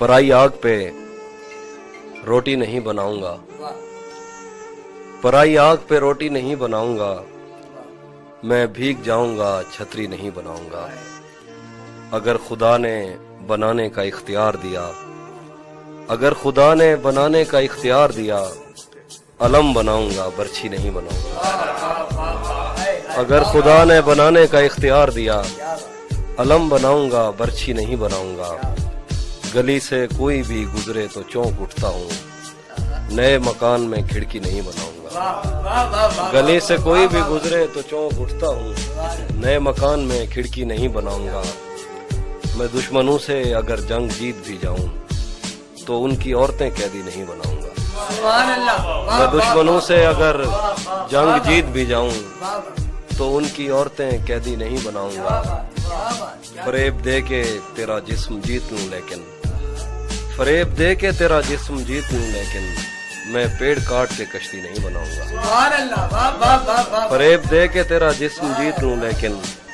पराई आग पे रोटी नहीं बनाऊंगा, पराई आग पे रोटी नहीं बनाऊंगा, मैं भीग जाऊंगा छतरी नहीं बनाऊंगा। अगर खुदा ने बनाने का इख्तियार दिया, अगर खुदा ने बनाने का इख्तियार दिया, अलम बनाऊंगा बर्छी नहीं बनाऊंगा। अगर खुदा ने बनाने का इख्तियार दिया, अलम बनाऊंगा बर्छी नहीं बनाऊंगा। गली से कोई भी गुजरे तो चौंक उठता हूँ, नए मकान में खिड़की नहीं बनाऊंगा। गली से कोई भी गुजरे तो चौंक उठता हूँ, नए मकान में खिड़की नहीं बनाऊंगा। मैं दुश्मनों से अगर जंग जीत भी जाऊं तो उनकी औरतें कैदी नहीं बनाऊंगा। मैं दुश्मनों से अगर जंग जीत भी जाऊं तो उनकी औरतें कैदी नहीं बनाऊंगा। फरेब दे के तेरा जिस्म जीत लूं लेकिन, फरेब दे के तेरा जिस्म जीत लूं लेकिन, मैं पेड़ काट के कश्ती नहीं बनाऊंगा। फरेब दे के तेरा जिस्म जीत लूं लेकिन